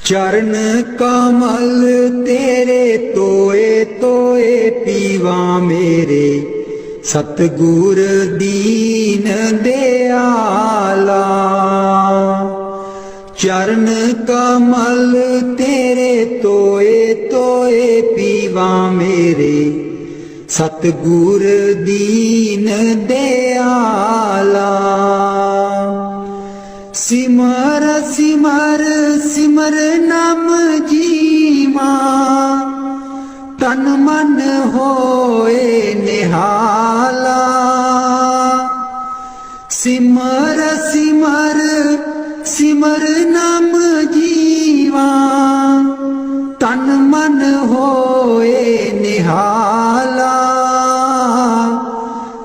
चरण कमल तेरे तोए तोए पीवा मेरे, सतगुर दीन दयाला। चरण कमल तेरे तोए तोए पीवा मेरे, सतगुर दीन दयाला। सिमर सिमर सिमर नाम जीवा, तन मन होए निहाला। सिमर सिमर सिमर नाम जीवा, तन मन होए निहाला।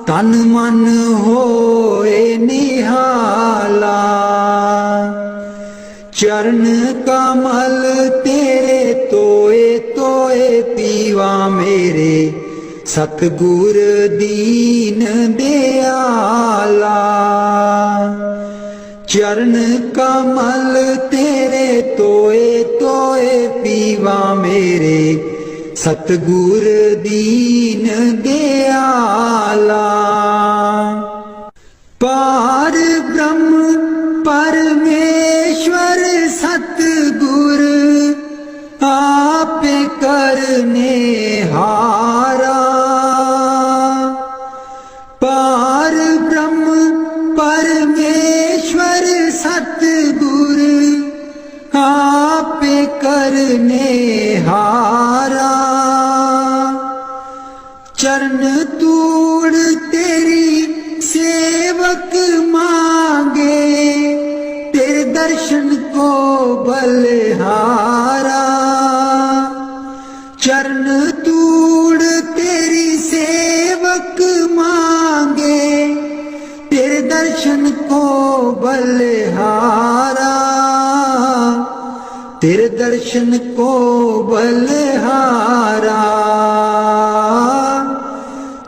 तन मन होए निहाला। चरण कमल तेरे तोए तोए पीवा मेरे, सतगुर दीन दयाला। चरण कमल तेरे तोए तोए पीवा मेरे, सतगुर दीन दयाला। पार ब्रह्म परमेश्वर सतगुर, आपे करने हारा। पार ब्रह्म परमेश्वर सतगुर, आपे करने हारा। चरण तूड़ तेरी सेवक मांगे, तेरे दर्शन को बलिहारा। चरण तूड़ तेरी सेवक मांगे, तेरे दर्शन को बलिहारा। तेरे दर्शन को बलिहारा।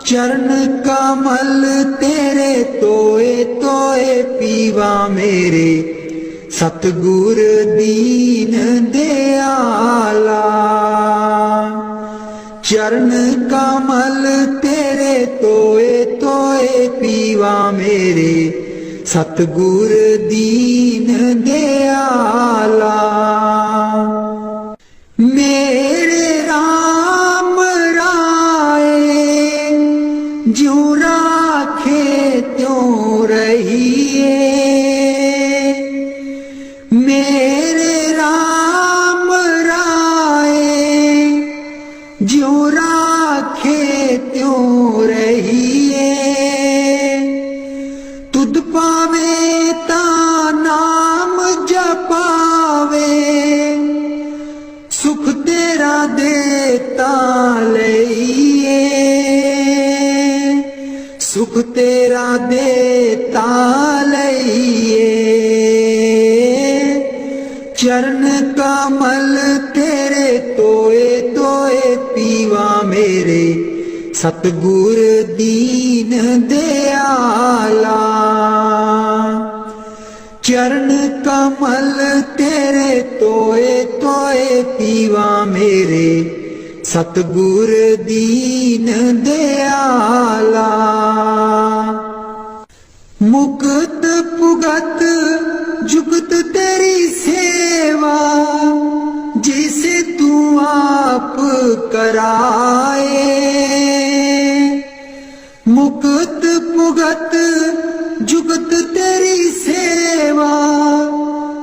चरण कमल तेरे तोए तोए पीवा मेरे, सतगुर दीन दयाला। चरण कमल तेरे तोए तोए पीवा मेरे, सतगुर दीन दयाला। मेरे राम राय ज्यों राखे त्यों रहिए। मेरे राम राय ज्यों राखे त्यों रहिए। तुध पावे ता नाम जपावे, सुख तेरा देता लइए। सुख तेरा देता लइए। चरण कमल तेरे तोए तोए पीवा मेरे, सतगुर दीन दयाला। चरण कमल तेरे तोए तोए पीवा मेरे, सतगुर दीन दयाला। मुक्त पुगत जुगत तेरी सेवा, जिसे तू आप कराए। मुक्त पुगत जुगत तेरी सेवा,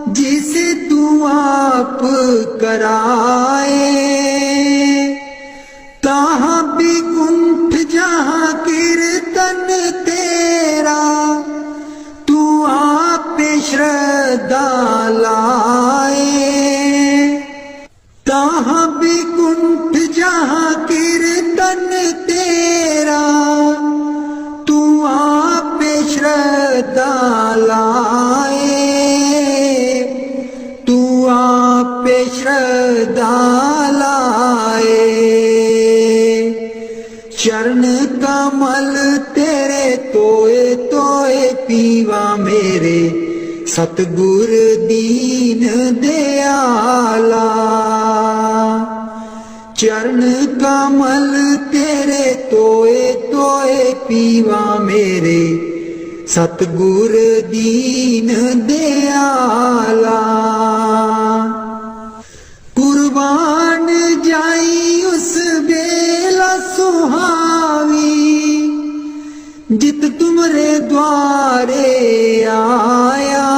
जिसे तू आप कराए। कहाँ भी कुंठ जहाँ कीर्तन तेरा, तू आप श्रद्धा लाए। कहाँ भी कुंठ जहाँ कीर्तन तेरा, तू आप श्रद्धा लाए। तू आप श्रद्धा लाए। चरण कमल तेरे तोए तोए पीवा मेरे, सतगुर दीन दयाला। चरण कमल तेरे तोए तोए पीवा मेरे, सतगुर दीन दयाला। कुर्बान जाई उस बेला सुहावी, जित तुमरे द्वारे आया।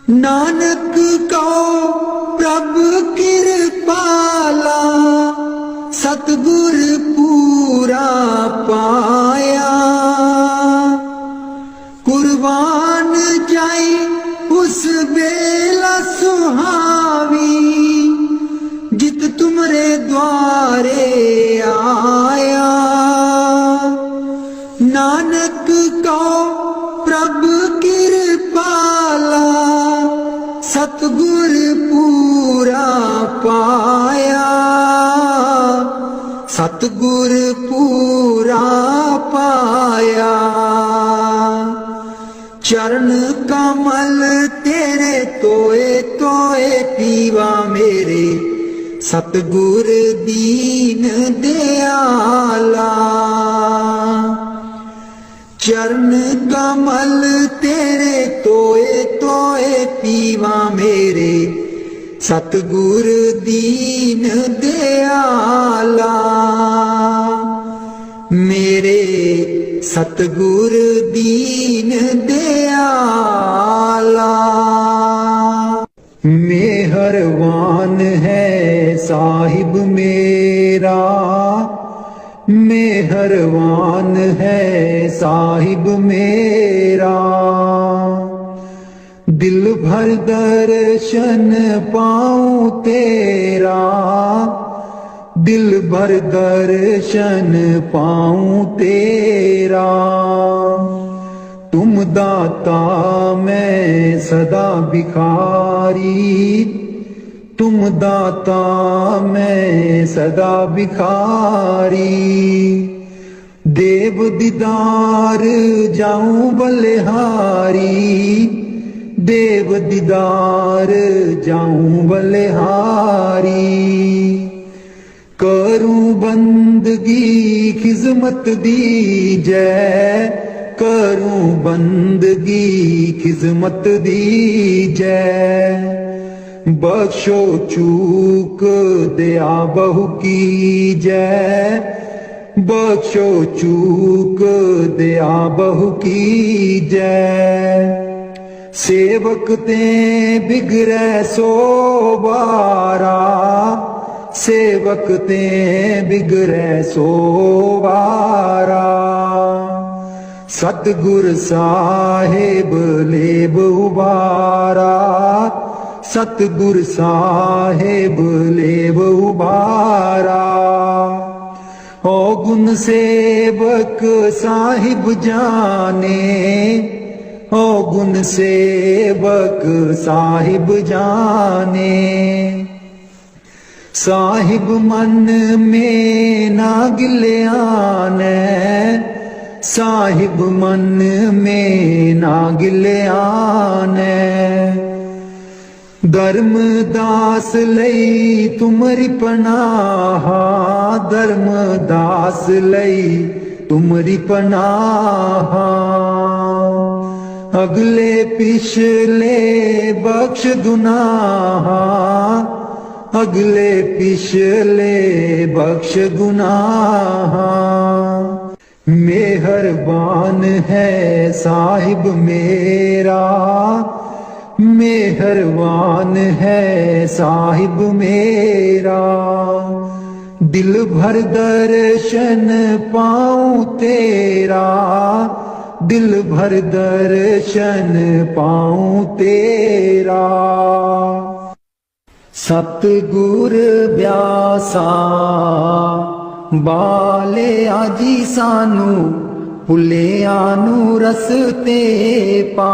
नानक कहो प्रभु कृपाला, सतगुर पूरा पाया। कुर्बान जाई उस बेला सुहावी, जित तुमरे द्वारे आया। नानक कहो प्रभु कृपाला, सतगुर पूरा पाया। सतगुर पूरा पाया। चरण कमल तेरे तोए तोए पीवा मेरे, सतगुर दीन दयाला। चरण कमल तेरे तोए तोए पीवा मेरे, सतगुर दीन दयाला। मेरे सतगुर दीन दयाला। मेहरबान है साहिब मेरा, मेहरबान है साहिब मेरा। दिल भर दर्शन पाऊं तेरा, दिल भर दर्शन पाऊं तेरा। तुम दाता मैं सदा भिखारी, तुम दाता मैं सदा भिखारी। देव दीदार जाऊं बलिहारी, देव दीदार जाऊं बलिहारी। करूं बंदगी खिजमत दी जय, करूं बंदगी खिजमत दी जय। बख्शो चूक दया बहु की जय, बख्शो चूक दया बहु की जय। सेवक ते बिगड़े सो बारा, सेवक ते बिगड़े सो बारा। सतगुर साहेब लेब उबारा, सतगुर साहेब लेब उबारा। ओ गुण सेवक साहिब जाने, ओ गुण सेवक साहिब जाने। साहिब मन में ना गिल्याने, साहिब मन में ना गिल्याने। धर्मदास लई तुमरी पनाह, धर्मदास लई तुमरी पनाह। अगले पिछले बख्श गुनाह, अगले पिछले बख्श गुनाह। मेहरबान है साहिब मेरा, मेहरबान है साहिब मेरा। दिल भर दर्शन पाऊं तेरा, दिल भर दर्शन पाऊं तेरा। सतगुर ब्यासा बाले आजी सानू, भुलियां नू रस्ते पा।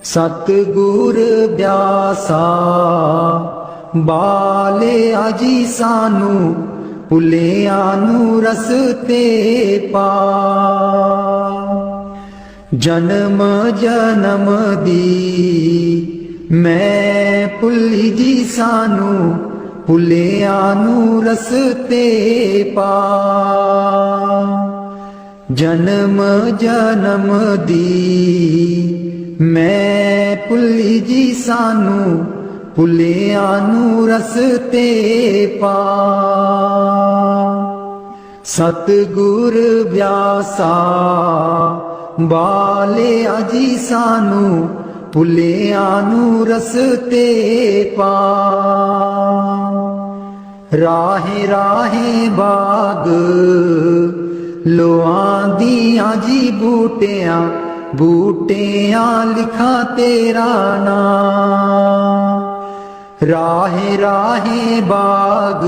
सतगुर ब्यासा बाले आजी सानू, भुलियां नू रस्ते पा। जन्म जन्म दी मैं भुल्ली जी सानू भुलिया नू रस्ते पा। जन्म जन्म दी मैं भुल्ली जी सानू भुलिया नू रस्ते पा। सतगुर व्यासा बाले अजी सानू भुलिया नू रस्ते पा। राहे राहे बाग लोआं दियां जी बूटियां बूटियां लिखा तेरा नाम। राहे राहे बाग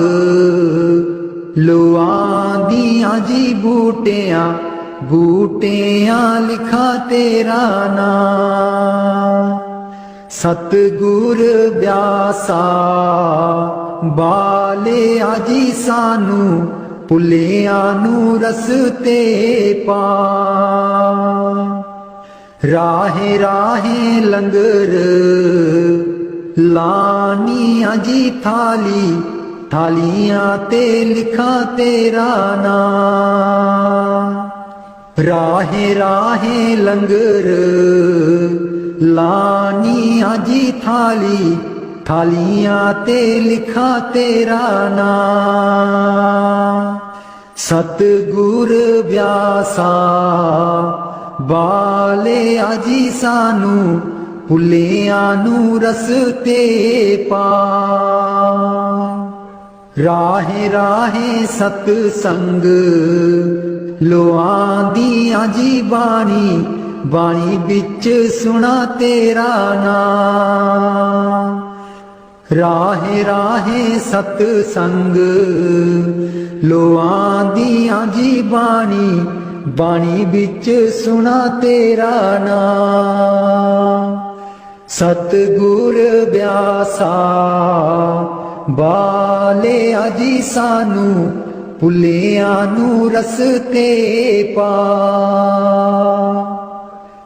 लोआं दियां जी बूटियां बूटियां लिखा तेरा नाम। सतगुर व्यासा बाले आजी सानू भुलिया नू रस्ते पा। राहे राहे लंगर लानी आजी थाली थालियां ते लिखा तेरा नाम। राहे राहे लंगर लानी आजी थाली थालियां ते लिखा तेरा नाम। सतगुर व्यासा बाले आजी सानू भुलिया नू रस्ते पा। राहे राहे सतसंग लोआं दियां जी बाणी बाणी बिच सुना तेरा नाम। राहे राहे सतसंग लोआं दियां जी बाणी बाणी बिच सुना तेरा नाम। सतगुर व्यासा बाले आजी सानू भुलिया नू रस्ते पा।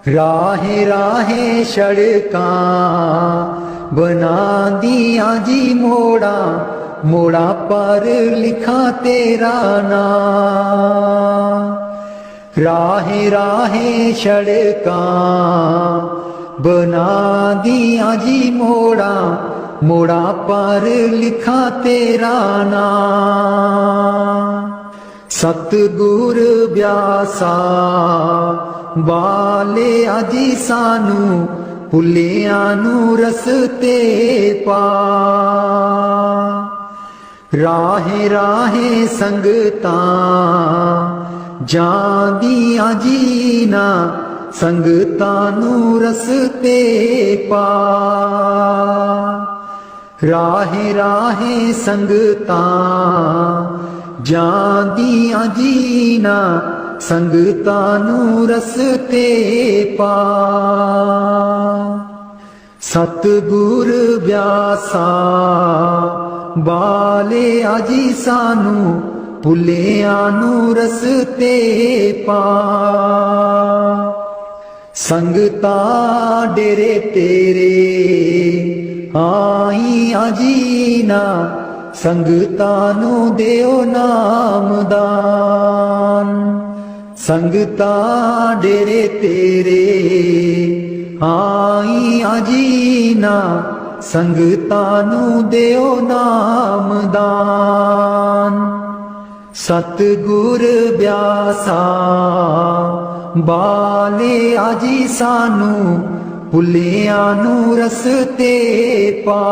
राहे राहे सड़कां बना दियां जी मोड़ा मोड़ा पर लिखा तेरा नाम। राहे राहे सड़कां बना दियां जी मोड़ा मोड़ा पर लिखा तेरा नाम। सतगुर व्यासा बाले आजी सानू भुलिया नू रस्ते पा। राहे राहे संगतां जांदियां जीना संगतां नू रस्ते पा। राहे राहे संगतां जांदियां जीना संगतां नू रस्ते पा। सतगुर व्यासा बाले आजी सानू भुलिया नू रस्ते पा। संगतां डेरे तेरे आई आजीना संगतां नू देओ नामदान। संगतां डेरे तेरे आई आजीना संगतां नू देओ नामदान। सतगुर व्यासा बाले आजी सानू भुलिया नू रस्ते पा।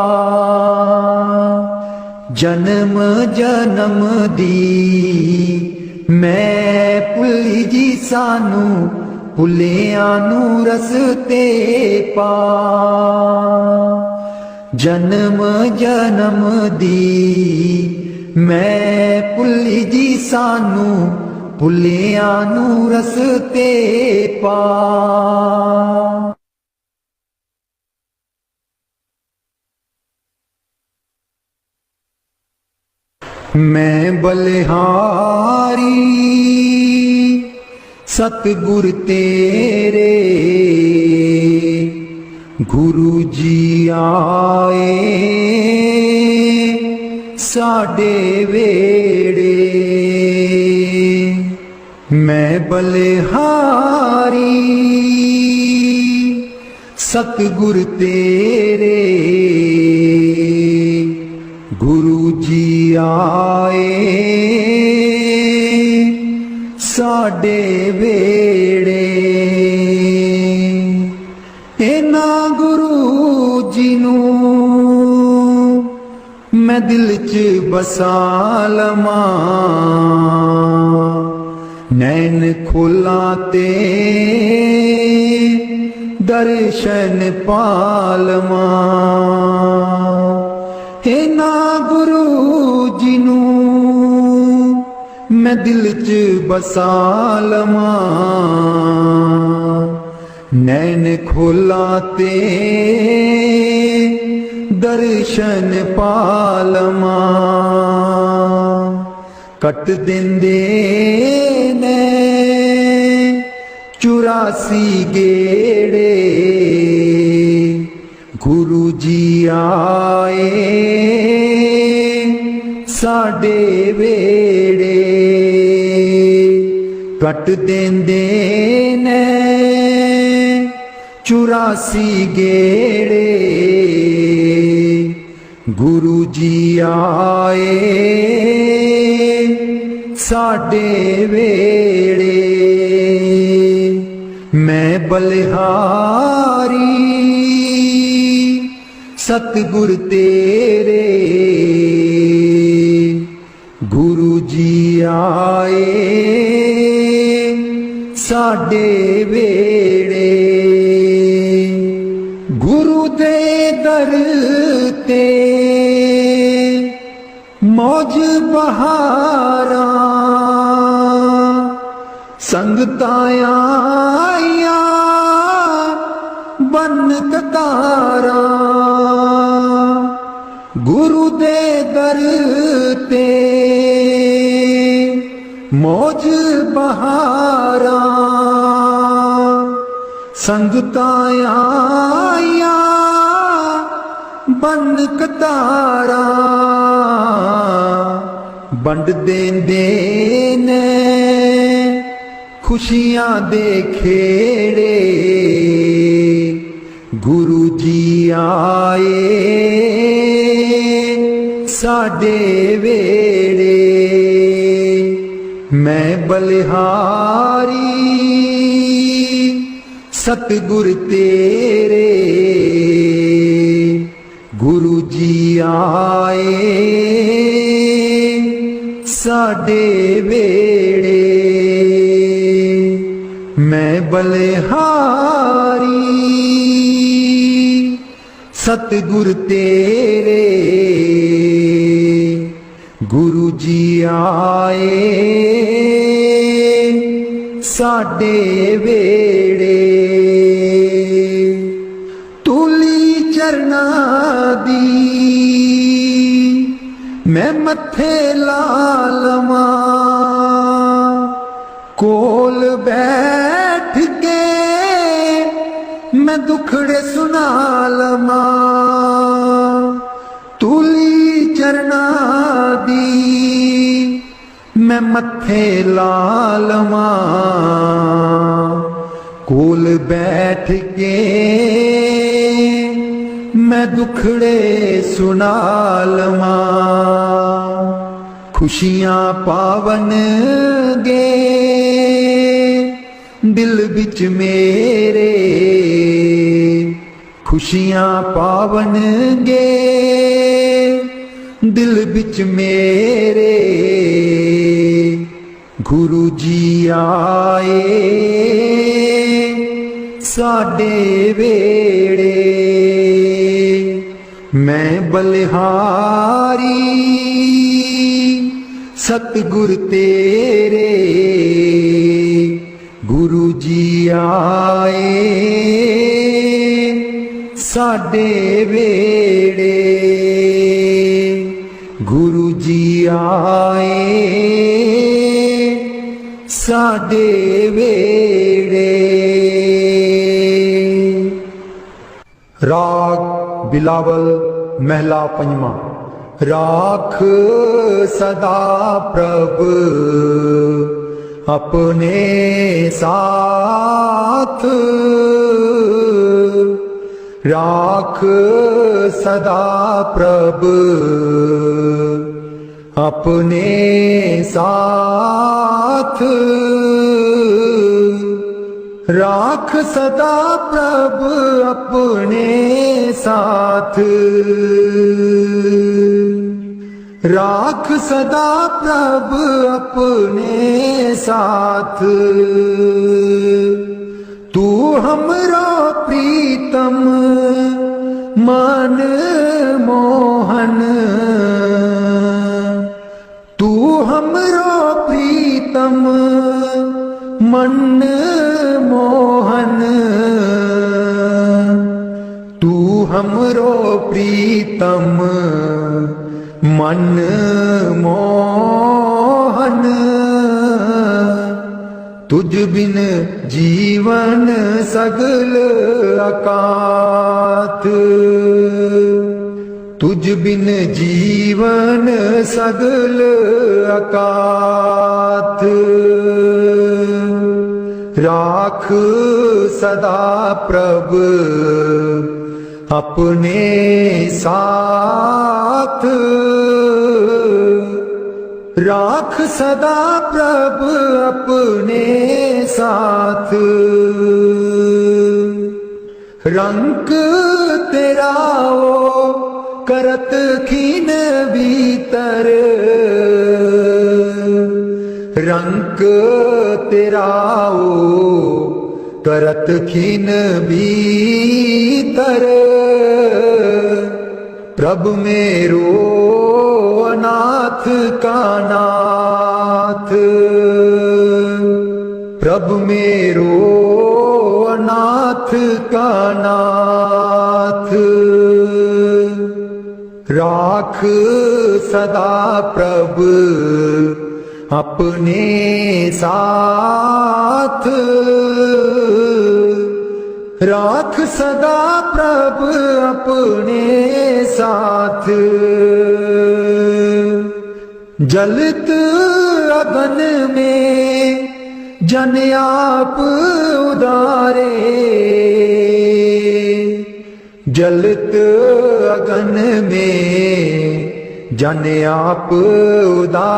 जन्म जन्म दी मैं भुल्ली जी सानू भुलिया नू रस्ते पा। जन्म जन्म दी मैं भुल्ली जी सानू भुलिया नू रस्ते पा। मैं बलिहारी सतगुर तेरे गुरु जी आए साडे वेड़े। मैं बलिहारी सतगुर तेरे गुरु जी आए साडे वेड़े। इना गुरु जी नूं मैं दिल च बसा लवां, नैन खोला ते दर्शन पालवां। इना गुरु जी नूं मैं दिल च बसा लवां, नैन खोला ते दर्शन पालवां। कट दिंदे ने 84 गेड़े गुरु जी आए साडे वेड़े। कट देंदे ने 84 गेड़े गुरु जी आए साडे वेड़े। मैं बलिहारी सतगुर तेरे गुरु जी आए साडे वेड़े। गुरु दे दर ते मौज बहारा संगतां आईयां बन कतारा। गुरु दे दर ते मौज बहारा संगतां आईयां बन कतारा। बंड देंदे ने खुशियां दे खेड़े गुरु जी आए साडे वेड़े। मैं बलिहारी सतगुर तेरे गुरु जी आए साडे वेड़े। मैं बलिहारी सतगुर तेरे गुरु जी आए साडे वेड़े। तूली चरना दी मैं मथे ला लवां, कोल बैठ के मैं दुखड़े सुना लवां। तूली चरना दी मैं मथे ला लवां, कोल बैठ के मैं दुखड़े सुना लवां। खुशियां पावन गे दिल बिच मेरे, खुशियां पावन गे दिल बिच मेरे। गुरु जी आए साडे वेड़े। मैं बलिहारी सतगुर तेरे गुरु जी आए साडे वेड़े। गुरु जी आए साडे वेड़े। राग बिलावल महला पंजवा। राख सदा प्रभ अपने साथ, राख सदा प्रभ अपने साथ, राख सदा प्रभ अपने साथ, राख सदा प्रभ अपने साथ। तू हमरो प्रीतम मन मोहन, तू हमरो प्रीतम मन मोहन, तू हमरो प्रीतम मन मोहन। तुझ बिन जीवन सगल अकात, तुझ बिन जीवन सगल अकात। राख सदा प्रभ अपने साथ, राख सदा प्रभ अपने साथ। रंग तेरा ओ करत खीन भीतर, रंग तेरा ओ करत खीन भीतर। प्रभु मेरो अनाथ का नाथ, प्रभु मेरो अनाथ का नाथ। राख सदा प्रभ अपने साथ, राख सदा प्रभ अपने साथ। जलत अगन में जन आप उदारे, जलत अगन में जन आप उदारे।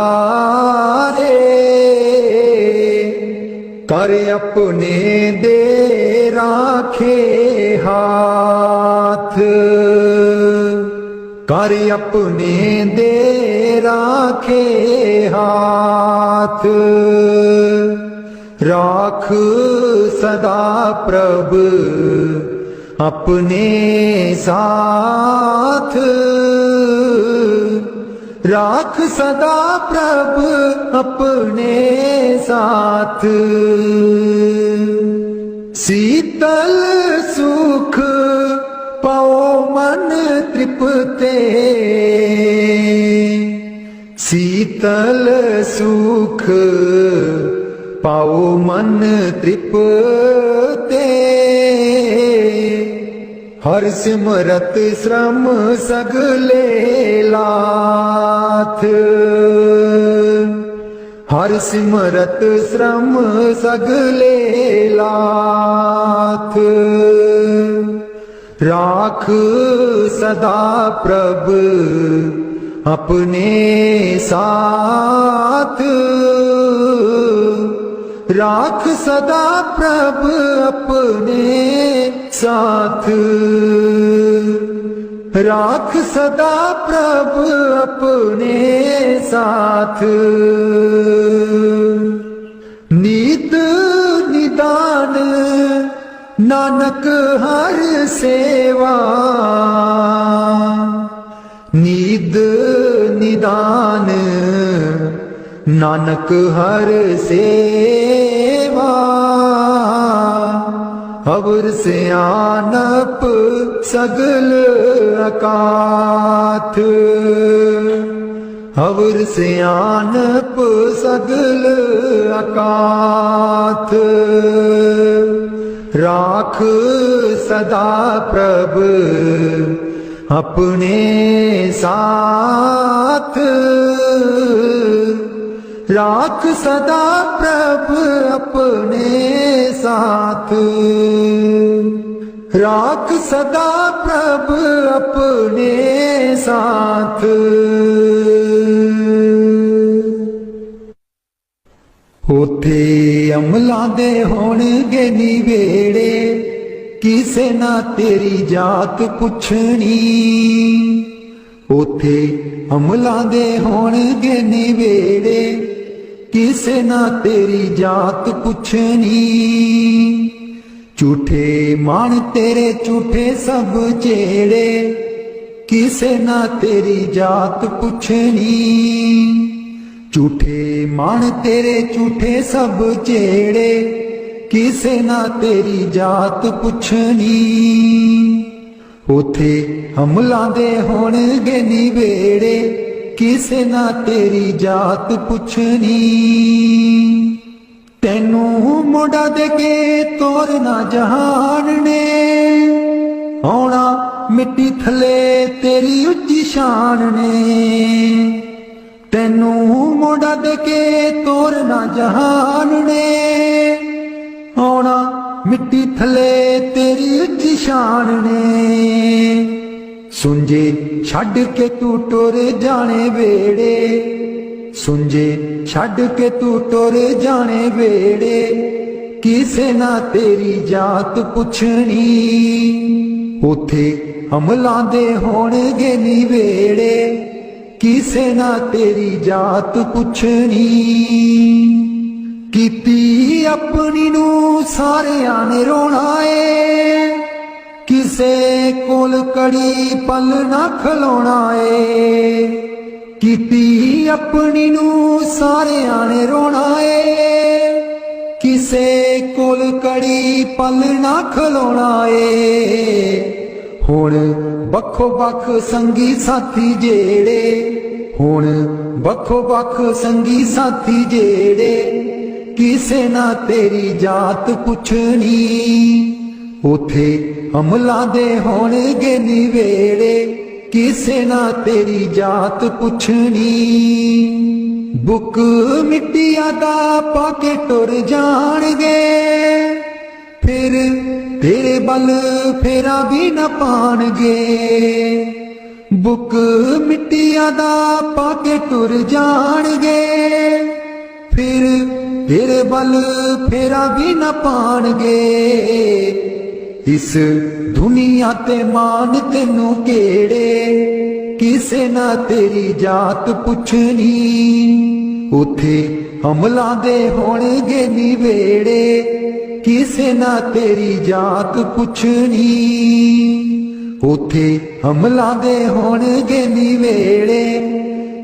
कर अपने दे राखे हाथ, कर अपने दे राखे हाथ। राख सदा प्रभ अपने साथ, राख सदा प्रभ अपने साथ। शीतल सुख पाओ मन तृप्ते, शीतल सुख पाओ मन तृप्ते। हर सिमरत श्रम सगले लाथ, हर सिमरत श्रम सगले लाथ। राख सदा प्रभ अपने साथ, राख सदा प्रभ अपने साथ, राख सदा प्रभ अपने साथ। नीत निदान नानक हर सेवा, नीद निदान नानक हर सेवा। अवर सियानप सगल अकाथ, अवर सियानप सगल अकाथ, राख सदा प्रभ अपने साथ, राख सदा प्रभ अपने साथ, राख सदा प्रभ अपने साथ। उथे अमलां दे होणगे निवेड़े, किसे ना तेरी जात पुछनी। उथे अमलां दे होणगे निवेड़े, किसे ना तेरी जात पुछनी। झूठे मान तेरे झूठे सब चेड़े, किसे ना तेरी जात पुछनी। झूठे मान तेरे झूठे सब चेड़े, किसे ना तेरी जात पुछनी। उथे अमलां दे होणगे निवेड़े, किसे ना तेरी जात पुछनी। तैनू मोड़ा दे के तोरना जहान ने, आउणा मिट्टी थले तेरी उच्ची शान ने। तैनू मोड़ा दे के तोरना जहान ने, आउणा मिट्टी थले तेरी उच्ची शान ने। सुंजे छड़ के तू टुर जाने वेड़े, सुंजे छड़ के तू टुर जाने वेड़े, किसे ना तेरी जात पुछनी। उथे अमलां दे होणगे निवेड़े, किसे ना तेरी जात पुछनी। कीती अपनी नू सारियां ने रोना ए, किसे कोल कड़ी पल ना खलोना ए। कीती अपनी नू सारियां ने रोना ए, किसे कोल कड़ी पल ना खलोना ए। हुण बखो बख संगी साथी जेड़े, हुण बखो बख संगी साथी जेड़े, किसे ना तेरी जात पुछनी। उथे अमलां दे होणगे निवेड़े, किसे ना तेरी जात पुछनी। बुक मिट्टिया दा पाके टुर जाणगे, फिर तेरे बल फेरा भी न पाणगे। बुक मिट्टिया दा पाके टुर जाणगे, फिर तेरे बल फेरा भी न पाणगे। इस दुनिया ते मान तेनू केड़े, किसे ना तेरी जात पुछनी। उथे अमलां दे होणगे निवेड़े, किसे ना तेरी जात पुछनी। उथे अमलां दे होणगे निवेड़े,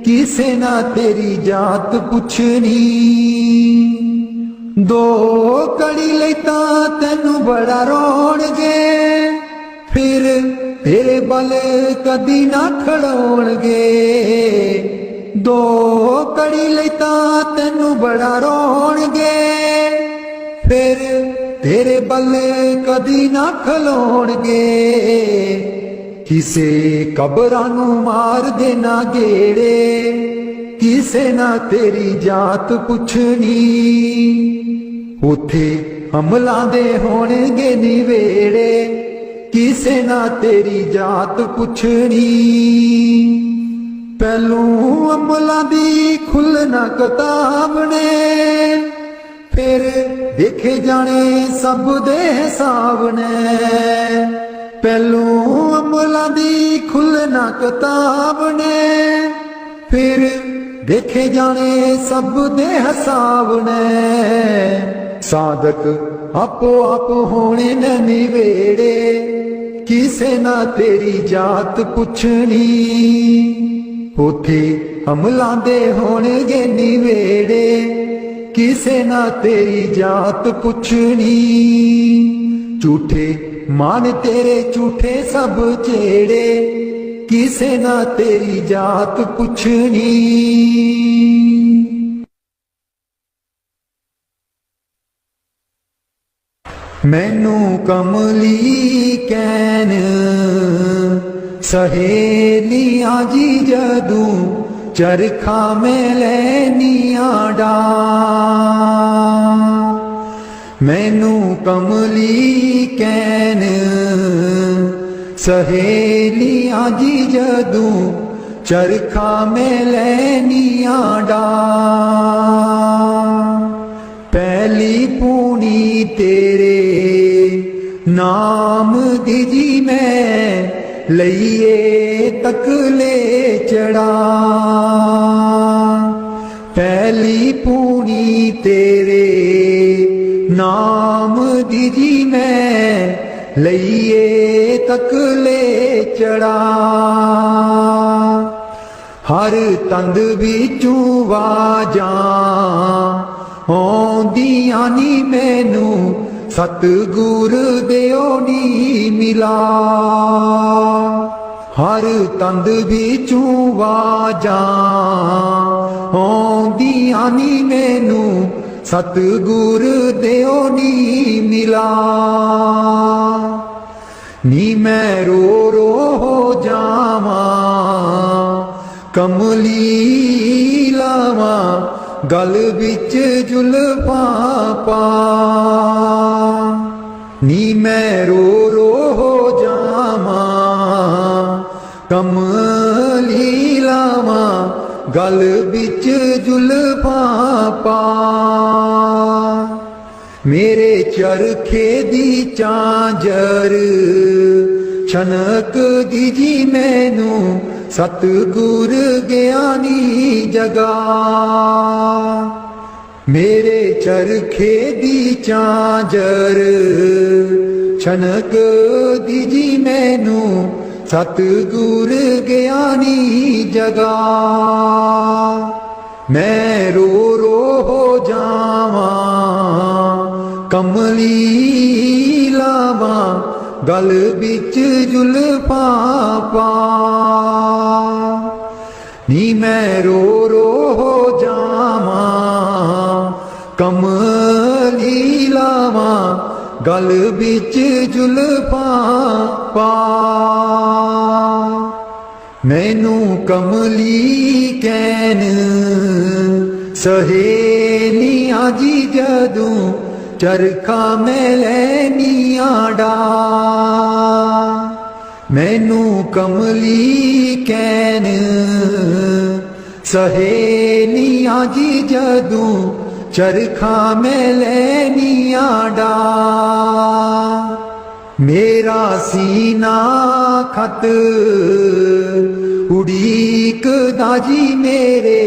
किसे ना तेरी जात पुछनी। दो कड़ी लई तां तैनू बड़ा रोणगे, फिर तेरे बल कदी ना खड़ोणगे। दो कड़ी लई तां तैनू बड़ा रोणगे, फिर तेरे बल कदी ना खलोणगे। किसे कबरां नू मार देना गेड़े, किसे ना तेरी जात पुछनी। उथे अमलां दे होणगे निवेड़े, किसे ना तेरी जात पुछनी। पहलू अमलां दी खुलना किताब ने, फिर देखे जाने सब दे हिसाब ने। पहलू अमलां दी खुलना किताब ने, फिर देखे जाने सब दे हिसाब ने। साधक आपो आप होने न निवेड़े, किसे ना तेरी जात पुछनी। उथे अमलां दे होणगे निवेड़े, किसे ना तेरी जात पुछनी। झूठे मान तेरे झूठे सब चेड़े, किसे ना तेरी जात पुछनी। मैनू कमली कैन सहेलियां जी जदू चरखा में लैनिया डा मैनू कमली कैन सहेलियां जी जदू चरखा में लैनिया डा पहली पूनी तेरे नाम दी जी मैं लइए तकले चढ़ा पहली पूनी तेरे नाम दी जी मैं लइए तकले चढ़ा हर तंद बिचू वाजा आउंदियां नी मैनू सतगुर दिओ नी मिला हर तंद बिचू वाजा आउंदियां नी मैनू सतगुर दिओ नी मिला नी मैं रो रो हो जावा कमली लावा गल बिच जुल्फा पा नी मैं रो रो हो जावा कमली लावा गल बिच जुल्फा पा मेरे चरखे दी झांझर छनक दी जी मैनू सतगुर ज्ञानी जगा मेरे चरखे दी झांझर छनक दी जी मैनू सतगुर ज्ञानी जगा मैं रो रो हो जावा कमली लावा गल बिच जुल्फा पा नी मैं रो रो हो जावा कमली लावा गल बिच जुल्फा पा मैनू कमली कैन सहेलियां जी जदू चरखा में लैनिया डा मैनू कमली कैन सहेलियां जी जदू चरखा में लैनिया डा मेरा सीना खत उड़ीक दाजी मेरे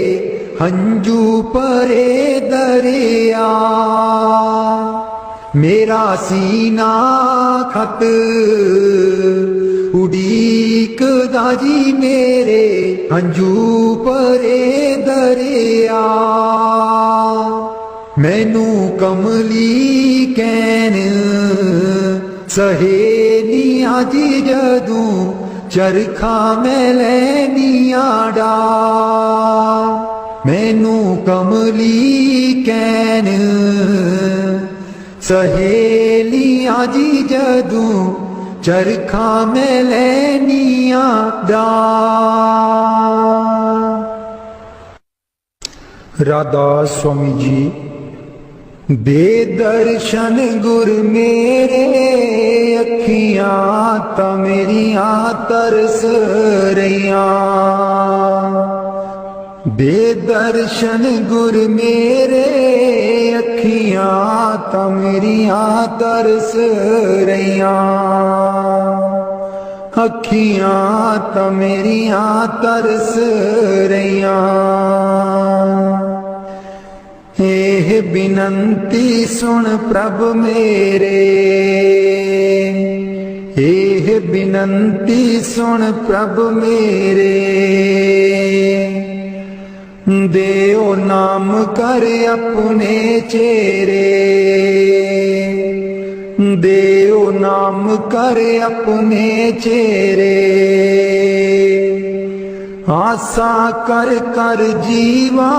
हंजू परे दरिया मेरा सीना खत उड़ीक दाजी मेरे हंजू परे दरिया मैनू कमली कैन सहेलियां जी जदू चरखा में लैनिया डा मैनू कमली कैन सहेलियां जी जदू चरखा में लैनिया डा राधा स्वामी जी बेदर्शन गुर मेरे अखियां ता मेरियां तरस रहियां बेदर्शन गुर मेरे अखियां ता मेरियां तरस रहियां अखियां ता मेरियां तरस रहियां एह बिनंती सुन प्रभ मेरे एह बिनंती सुन प्रभ मेरे देओ नाम कर अपने चेरे देओ नाम कर अपने चेरे आसा कर कर जीवा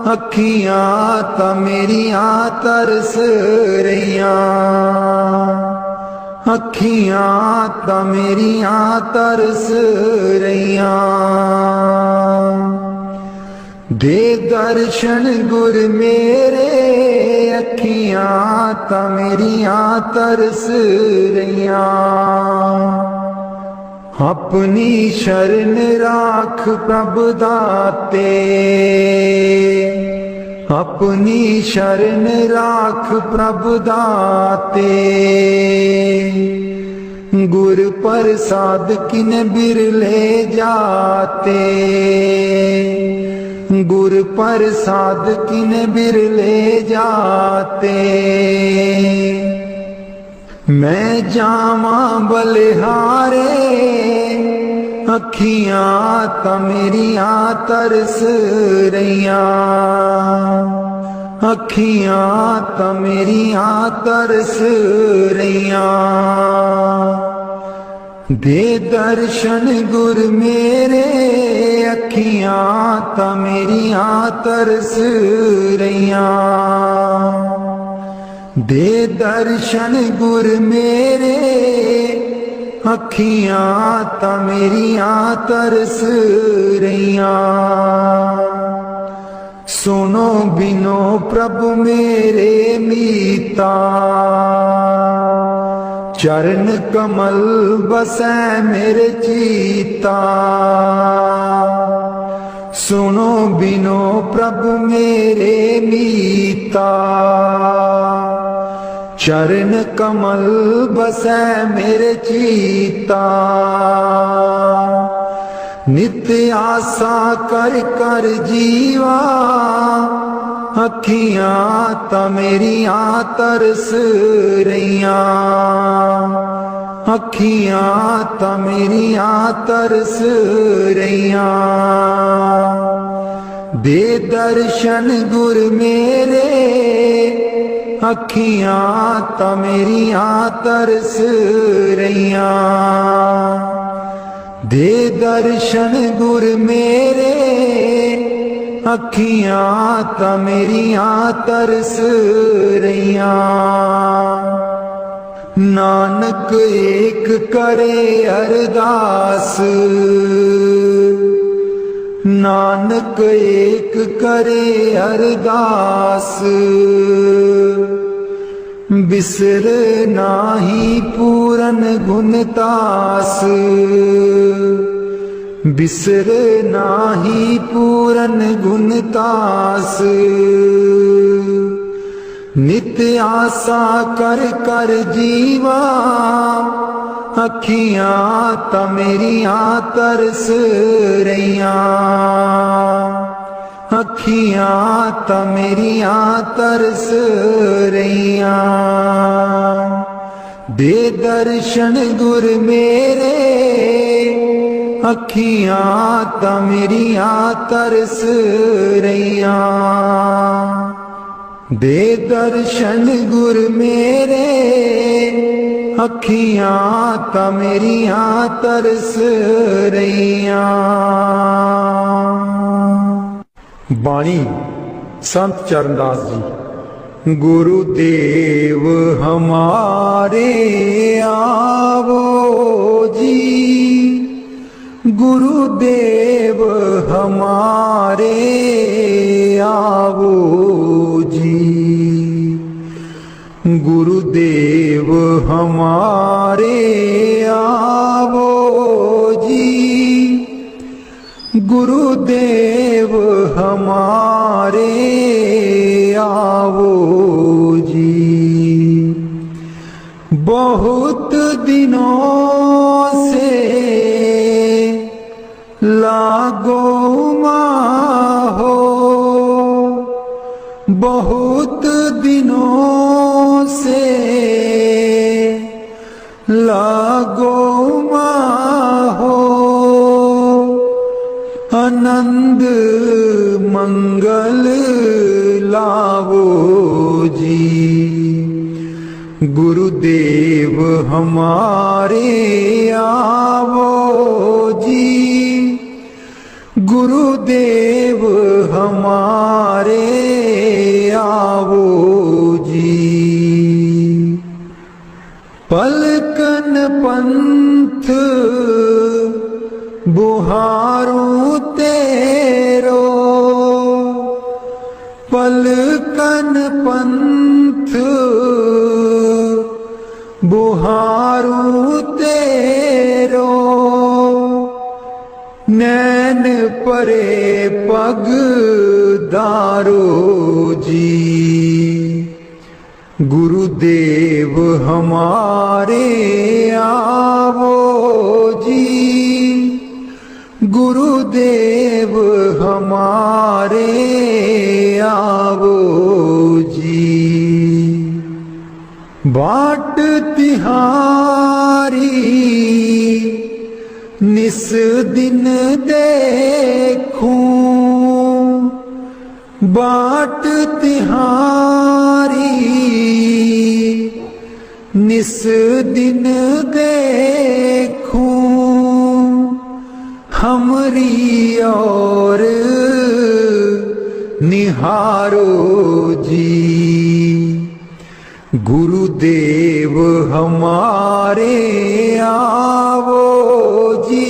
अखियां तां मेरियां तरस रहियां, अखियां तां मेरियां तरस रहियां। दे दर्शन गुर मेरे, अखियां तां मेरियां तरस रहियां। अपनी शरण राख प्रभ दाते, अपनी शरण राख प्रभ दाते। गुर प्रसाद किन बिरले जाते, गुर प्रसाद किन बिरले जाते। मैं जावा बलिहारे, अखियां तां मेरियां तरस रहियां, अखियां तां मेरियां तरस रहियां। दे दर्शन गुर मेरे, अखियां तां मेरियां तरस रहियां। दे दर्शन गुर मेरे, अखियां तां मेरियां तरस रहियां। सुनो बिनो प्रभु मेरे मीता, चरण कमल बसै मेरे चीता। सुनो बिनो प्रभु मेरे मीता, चरण कमल बसै मेरे चीता। नित्य आसा कर कर जीवा, अखियां तां मेरियां तरस रहियां, अखियां तां मेरियां तरस रहियां। दे दर्शन गुर मेरे, अखियां तां मेरियां तरस रहियां। दे दर्शन गुर मेरे, अखियां तां मेरियां तरस रहियां। नानक एक करे अरदास, नानक एक करे अरदास। बिसर नाही पूरन गुणतास, बिसर नाही पूरन गुणतास। नित्य आसा कर कर जीवा, अखियां तां मेरियां तरस रहियां, अखियां तां मेरियां तरस रहियां। दे दर्शन गुर मेरे, अखियां तां मेरियां तरस रहियां। दे दर्शन गुर मेरे, अखियां तां मेरियां तरस रहियां। बाणी संत चरणदास जी। गुरुदेव हमारे आवो जी, गुरुदेव हमारे आवो जी। गुरुदेव हमारे आवो जी, गुरुदेव हमारे आवो जी। बहुत दिनों से लागो माहो, बहुत दिनों से लागो माहो। आनंद मंगल लावो जी। गुरुदेव हमारे आवो जी, गुरुदेव हमारे बुहारूं तेरो पलकन पंथ बुहारूं तेरो नैन परे पग दारो जी गुरुदेव हमारे आवो जी गुरुदेव हमारे आवो जी बाट तिहारी निस दिन देखूं बाट तिहारी निस दिन देखूं हमरी और निहारो जी गुरुदेव हमारे आवो जी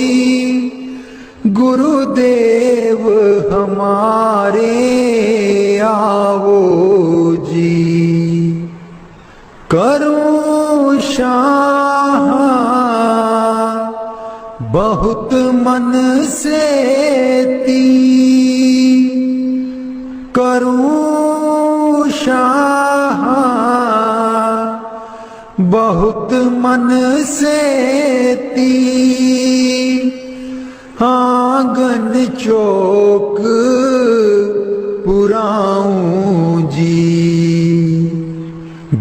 गुरुदेव हमारे आवो जी करूं शाह बहुत मन से ती करूं शाह बहुत मन से ती आंगन चौक पुराऊं जी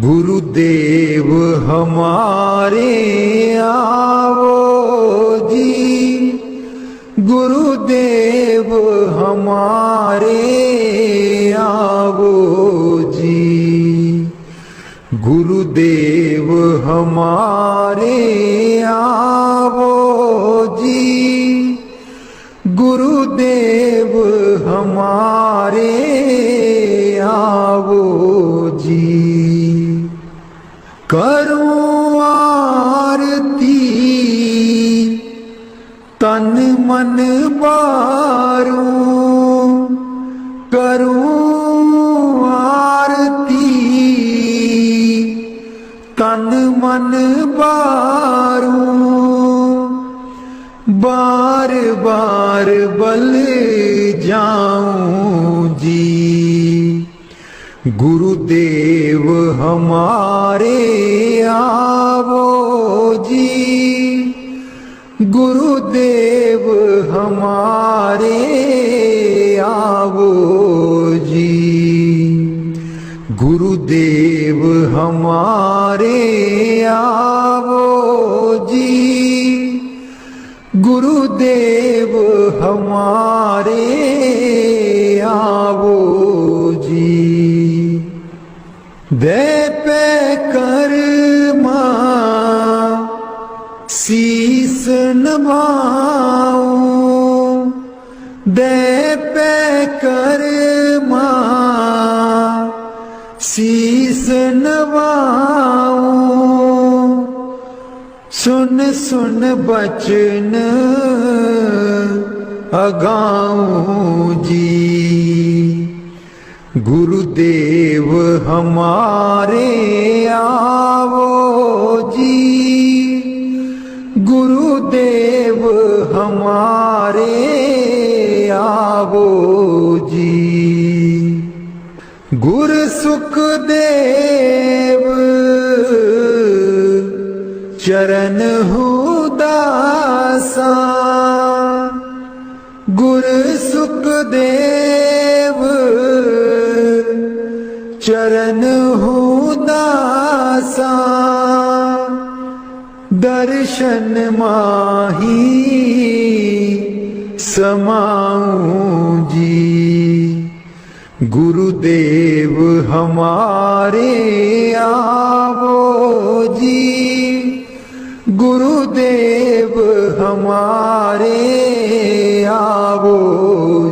गुरुदेव हमारे आवो जी गुरुदेव हमारे आवो जी गुरुदेव हमारे आवो जी गुरुदेव हमारे आवो जी करूं आरती तन मन बारूं करूं आरती तन मन बारूं बार बार बल जाऊं जी गुरुदेव हमारे आवो जी गुरुदेव हमारे आवो जी गुरुदेव हमारे आवो जी गुरुदेव हमारे आवो जी दे पे कर्मा शीस नभाऊं दे पे कर्मा शीस नभाऊं सुन सुन बचन अगाऊं जी गुरुदेव हमारे आवो जी गुरुदेव हमारे आवो जी गुर सुखदेव चरण हुदासा गुर सुखदेव चरण हुदासा दर्शन माही समाऊं जी गुरुदेव हमारे आवो जी गुरुदेव हमारे आवो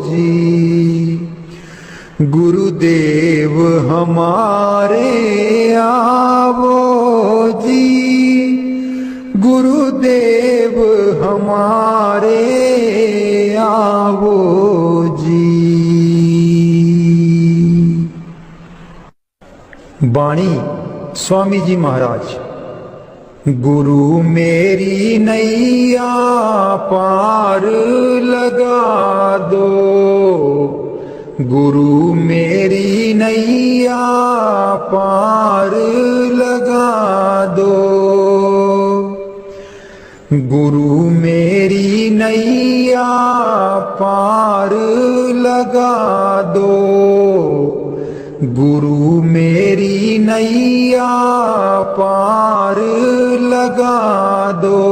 जी गुरुदेव हमारे आवो जी गुरुदेव हमारे आवो जी। बाणी स्वामी जी महाराज। गुरु मेरी नैया पार लगा दो, गुरु मेरी नैया पार लगा दो, गुरु मेरी नैया पार लगा दो, गुरु मेरी नैया पार लगा दो।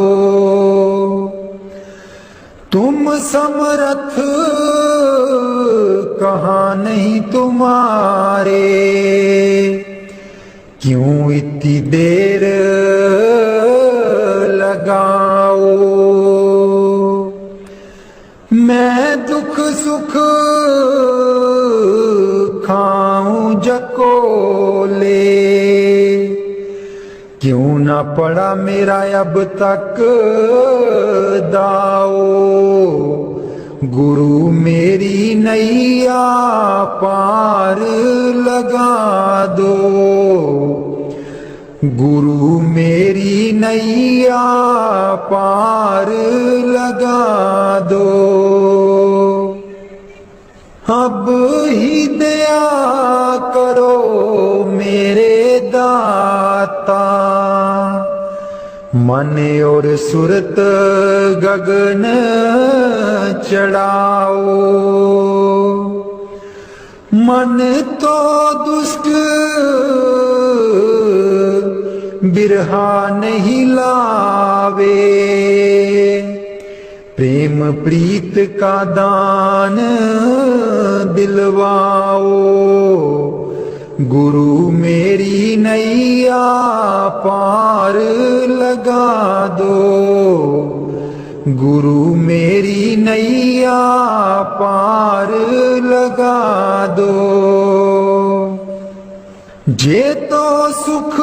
तुम समर्थ कहाँ नहीं तुम्हारे, क्यों इतनी देर लगाओ। मैं दुख सुख खाऊं जकोले, क्यों ना पड़ा मेरा अब तक दाओ। गुरु मेरी नैया पार लगा दो, गुरु मेरी नैया पार लगा दो। अब ही दया करो मेरे दाता, मन और सुरत गगन चढ़ाओ। मन तो दुष्ट बिरहा नहीं लावे, प्रेम प्रीत का दान दिलवाओ। गुरु मेरी नैया पार लगा दो, गुरु मेरी नैया पार लगा दो। जे तो सुख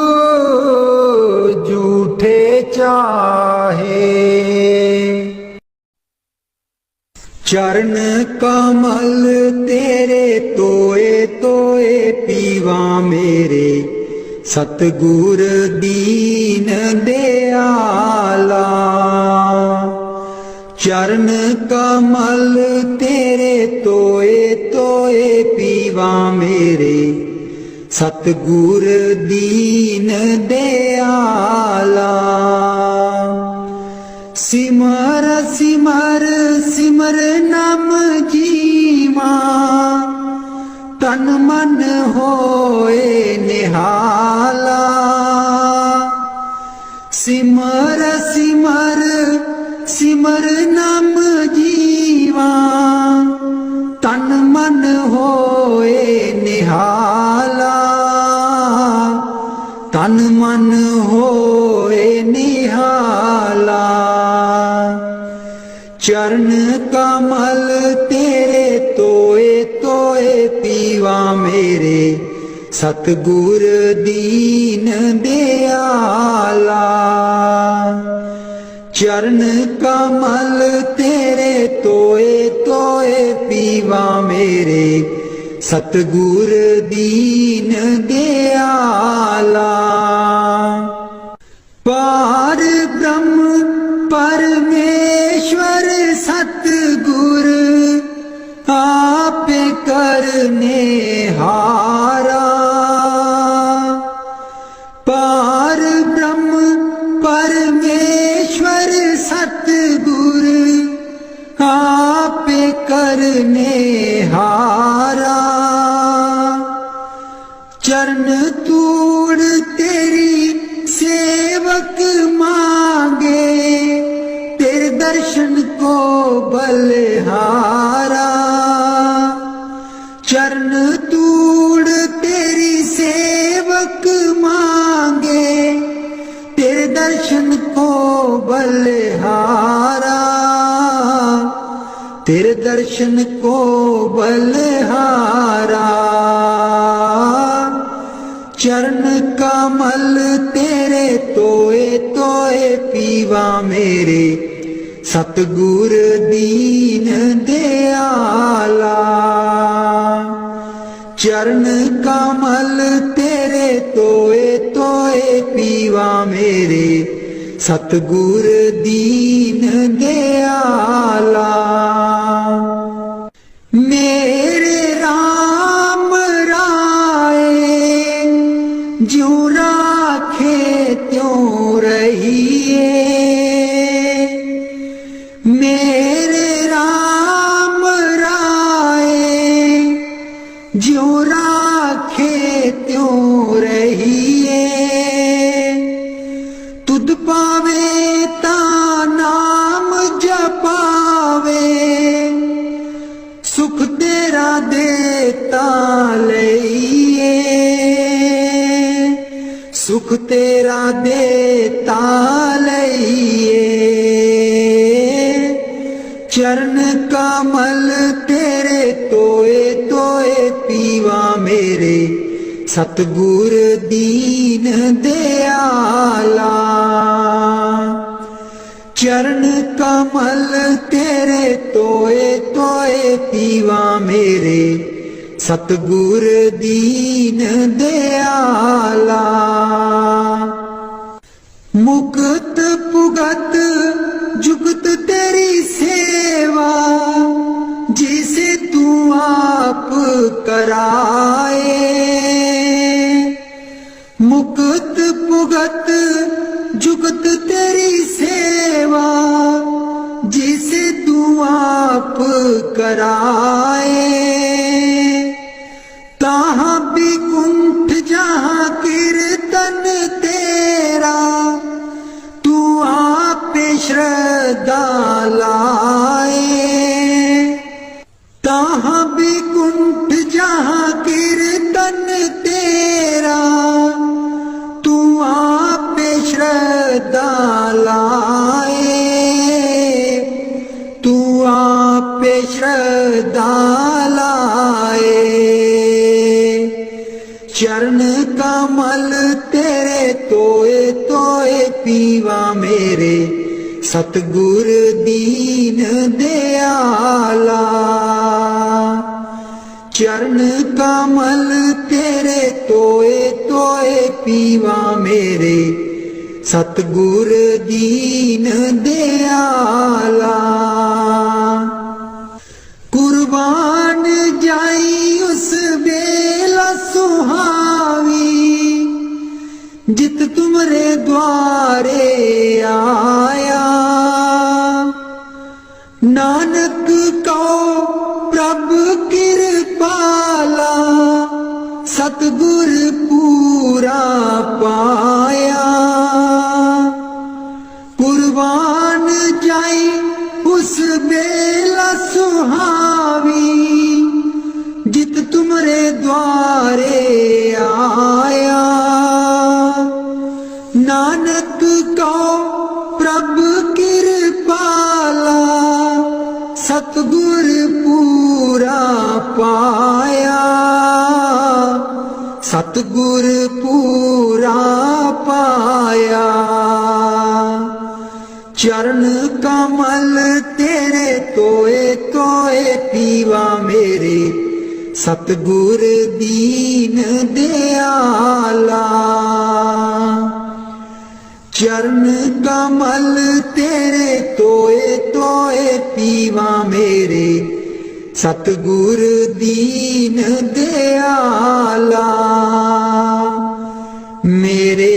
झूठे चाहे, चरण कमल तेरे तोए तोए पीवा मेरे, सतगुर दीन दयाला। चरण कमल तेरे तोए तोए पीवा मेरे, सतगुर दीन दयाला। सिमर सिमर सिमर नाम जीवा, तन मन होए निहाला। सिमर सिमर सिमर नाम जीवा, तन मन होए निहाला। तन मन होए निहाला। चरण कमल तेरे तोए तोए पीवा मेरे, सतगुर दीन दयाला। चरण कमल तेरे तोए तोए पीवा मेरे, सतगुर दीन दयाला। पार ब्रह्म परमेश्वर सतगुर आपे करने हारा। पार ब्रह्म परमेश्वर सतगुर आपे करने हारा। चरण तूड़ तेरी सेवक मांगे, तेरे दर्शन को बलिहारा। चरण तूड़ तेरी सेवक मांगे, तेरे दर्शन को बलिहारा। तेरे दर्शन को बलिहारा। चरण कमल तेरे तोए तोए पीवा मेरे, सतगुर दीन दयाला। चरण कमल तेरे तोए तोए पीवा मेरे, सतगुर दीन दयाला। मेरे राम राए ज्यों राखे त्यों रहिए, मेरे राम राए ज्यों राखे त्यों रहिए। तुध पावे ता नाम जपावे, सुख तेरा देता लइए, सुख तेरा देता लइए। चरण कमल तेरे तोए तोए पीवा मेरे, सतगुर दीन दयाला। चरण कमल तेरे तोए तोए पीवा मेरे, सतगुर दीन दयाला। मुक्त पुगत जुगत तेरी सेवा, जिसे तू आप कराए। मुक्त पुगत जुगत तेरी सेवा, जिसे तू आप कराए। ताहाँ बिकुंठ जहाँ कीर्तन तेरा, तू आप श्रद्धा लाए। ताहाँ बिकुंठ जहाँ कीर्तन तेरा, तू आप श्रद्धा लाए। तू आप श्रद्धा लाए। चरण कमल तेरे तोए तोए पीवा मेरे, सतगुर दीन दयाला। चरण कमल तेरे तोए तोए पीवा मेरे, सतगुर दीन दयाला। कुर्बान जाई उस बेला सुहावी, जित तुमरे द्वारे आया। नानक को प्रभु कृपाला, सतगुर पूरा पाया। कुर्बान जाई उस बेला सुहावी, जित तुमरे द्वारे आया। नानक को प्रभु कृपाला, सतगुर पूरा पाया। सतगुर पूरा पाया। चरण कमल तेरे तोए तोए पीवा मेरे, सतगुर दीन दयाला। चरण कमल तेरे तोए तोए पीवा मेरे, सतगुर दीन दयाला। मेरे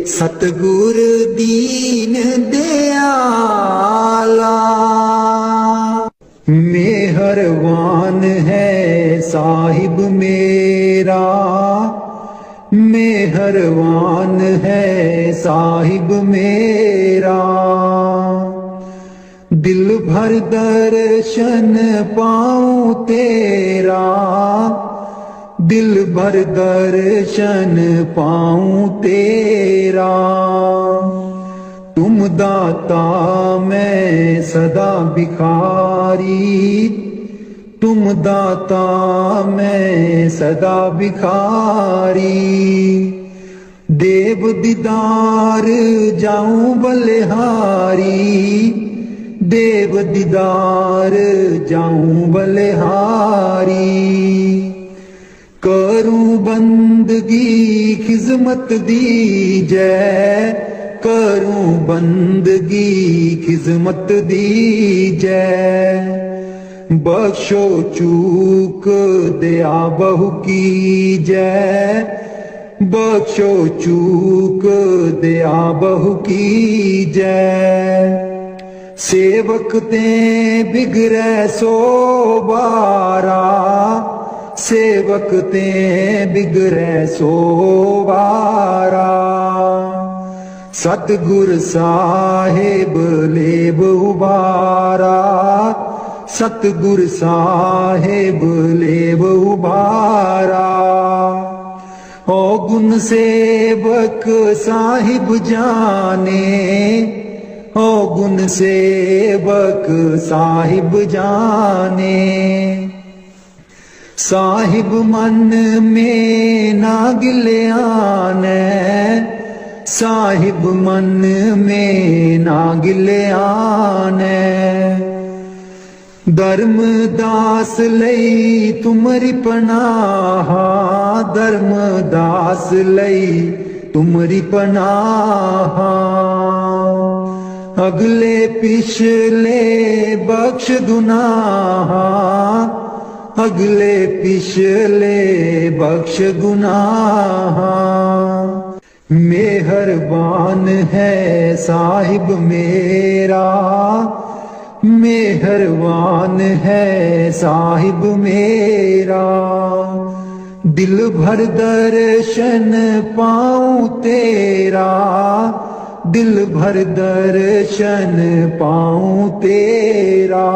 सतगुर दीन दयाला। मेहरबान है साहिब मेरा, मेहरबान है साहिब मेरा। दिल भर दर्शन पाऊं तेरा, दिल भर दर्शन पाऊं तेरा। तुम दाता मैं सदा भिखारी, तुम दाता मैं सदा भिखारी। देव दीदार जाऊं बलिहारी, देव दीदार जाऊं बलिहारी। करूं बंदगी खिजमत दी जय, करूं बंदगी खिजमत दी जय। बख्शो चूक दया बहु की जय, बख्शो चूक दया बहु की जय। सेवक ते बिगड़े सो बारा, सेवक ते बिगड़े सो बारा। सतगुर साहिब लेब उबारा, सतगुर साहिब लेब उबारा। ओ गुण सेवक साहिब जाने, ओ गुण सेवक साहिब जाने। साहिब मन में ना गिल्याने, साहिब मन में ना गिल्याने। धर्मदास लई तुमरी पनाहा, धर्मदास लई तुमरी पनाहा। अगले पिछले बख्श गुनाहा, अगले पिछले बख्श गुनाहा। मेहरबान है साहिब मेरा, मेहरबान है साहिब मेरा। दिल भर दर्शन पाऊं तेरा, दिल भर दर्शन पाऊं तेरा।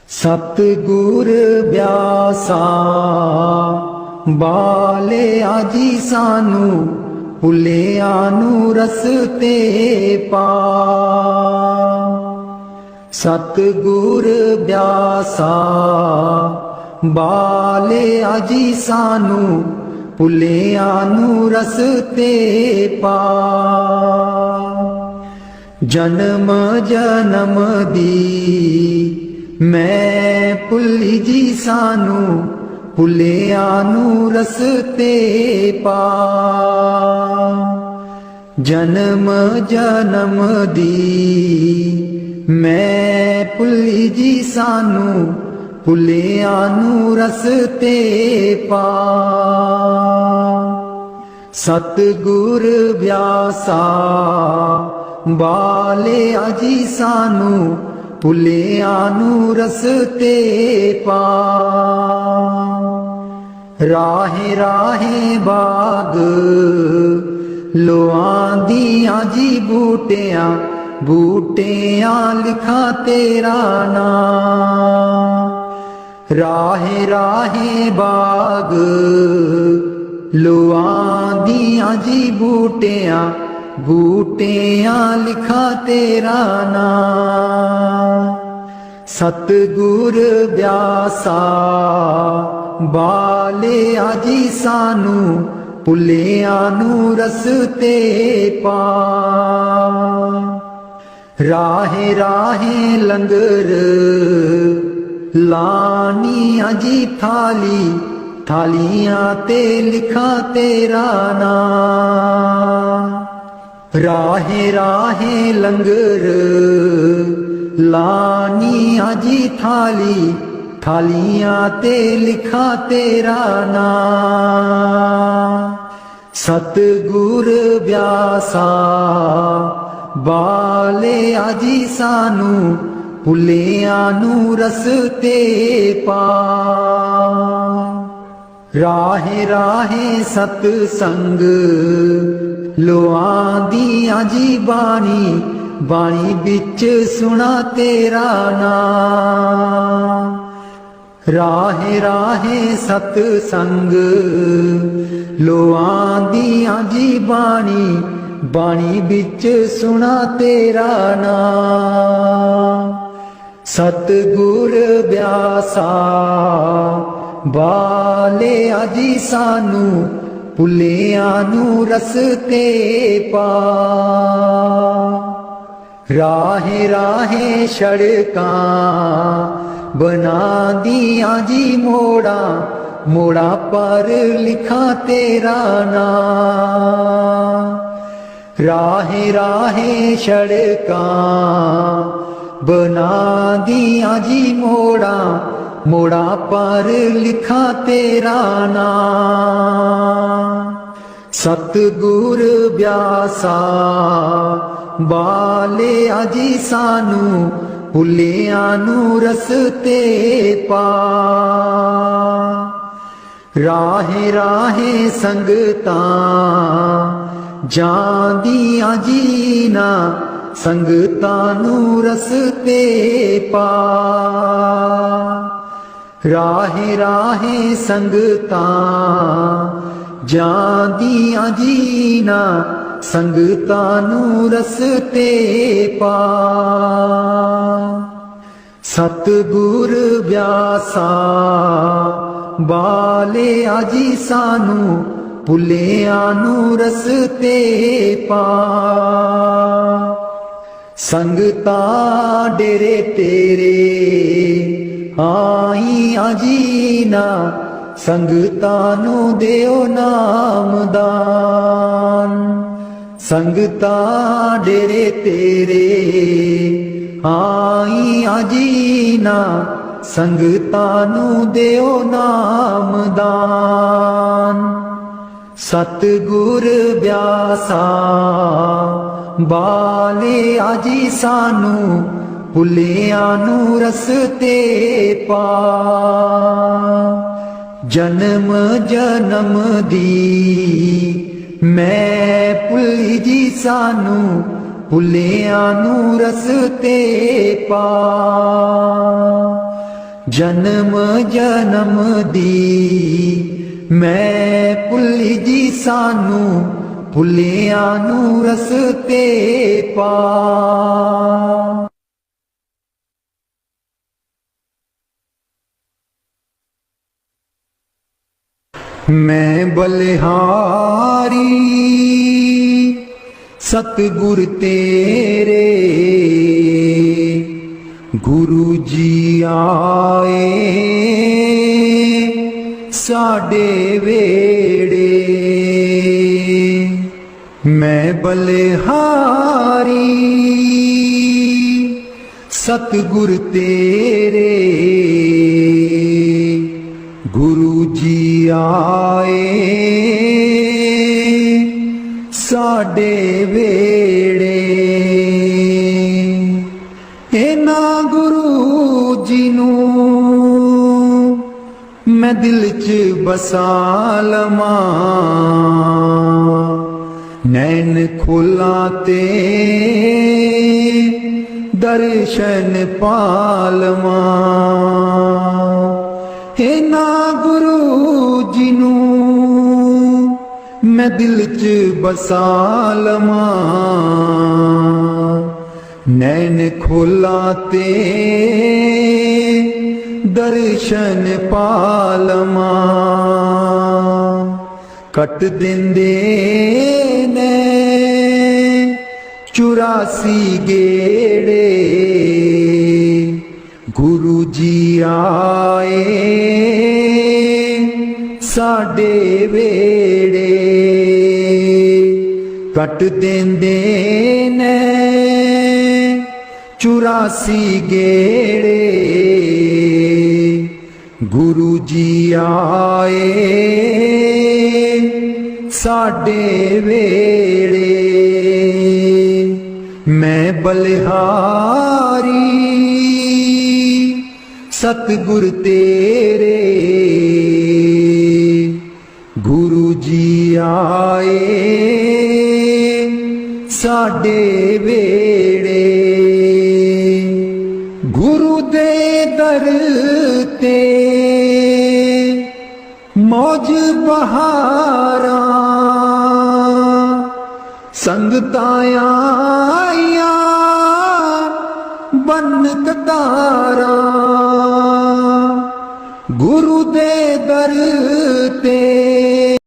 सतगुर ब्यासा बाले आजी सानू, भुलिया नू रस्ते पा। सतगुर ब्यासा बाले आजी सानू, भुलिया नू रस्ते पा। जन्म जन्म दी मैं भुली जी सानू, भुलिया नू रस्ते पा। जन्म जन्म दी मैं भुली जी सानू, भुलिया नू रस्ते पा। सतगुर व्यासा बाले आजी सानू, भुलिया नू रस्ते पा। राहे राहे बाग लोआंदियां जी बूटियां, बूटियां लिखा तेरा नाम। राहे राहे बाग लोआंदियां जी बूटियां, बूटियां लिखा तेरा नाम। सतगुर व्यासा बाले आजी सानू, भुलिया नू रस्ते पा। राहे राहे लंगर लानी आजी थाली, थालियां ते लिखा तेरा नाम। राहे राहे लंगर लानी आजी थाली, थालियां ते लिखा तेरा नाम। सतगुर व्यासा बाले आजी सानू, भुलिया नू रस्ते पा। राहे राहे सतसंग लोआंदियां जी बाणी, बाणी बिच सुना तेरा नाम। राहे राहे सतसंग लोआंदियां जी बाणी, बाणी बिच सुना तेरा नाम। सतगुर व्यासा बाले आजी सानू, भुलिया नू रस्ते पा। राहे राहे सड़कां बना दिया जी मोड़ा, मोड़ा पर लिखा तेरा नाम। राहे राहे सड़कां बना दिया जी मोड़ा, मोड़ा पर लिखा तेरा नाम। सतगुर ब्यासा बाले अजी सानू भुलियां नू रस्ते पा। राहे राहे संगतां जांदियां जीना, संगतां नू रस्ते पा। राहे राहे संगतां जांदियां जीना, संगतां नू रस्ते पा। सतगुर ब्यासा बाले अजी सानू भुलियां नू रस्ते पा। संगतां डेरे तेरे आईयां जीना, संगतां नू देओ नामदान। संगतां डेरे तेरे आईयां जीना, संगतां नू देओ नामदान। सतगुर ब्यासा बाले अजी सानू भुलियां नू रस्ते पा। जन्म जन्म दी मैं भुली जी सानू भुलियां नू रस्ते पा। जन्म जन्म दी मैं भुली जी सानू भुलियां नू रस्ते पा। मैं बलिहारी सतगुर तेरे, गुरु जी आए साडे वेड़े। मैं बलिहारी सतगुर तेरे, गुरु जी आए साडे वेड़े। इना गुरु जी नू मैं दिल च बसा लवां, नैन खोला ते दर्शन पालवां। इना गुरु जी नू मैं दिल च बसा लवां, नैन खोला ते दर्शन पालवां। कट देंदे ने 84 गेड़े, गुरु जी आए साडे वेड़े। कट देंदे ने 84 गेड़े, गुरु जी आए साडे वेड़े। मैं बलिहारी सतगुर तेरे, गुरु जी आए साडे वेड़े। गुरु दे दर ते मौज बहारा, संगतां आईयां बन कतारा। गुरु दे दर ते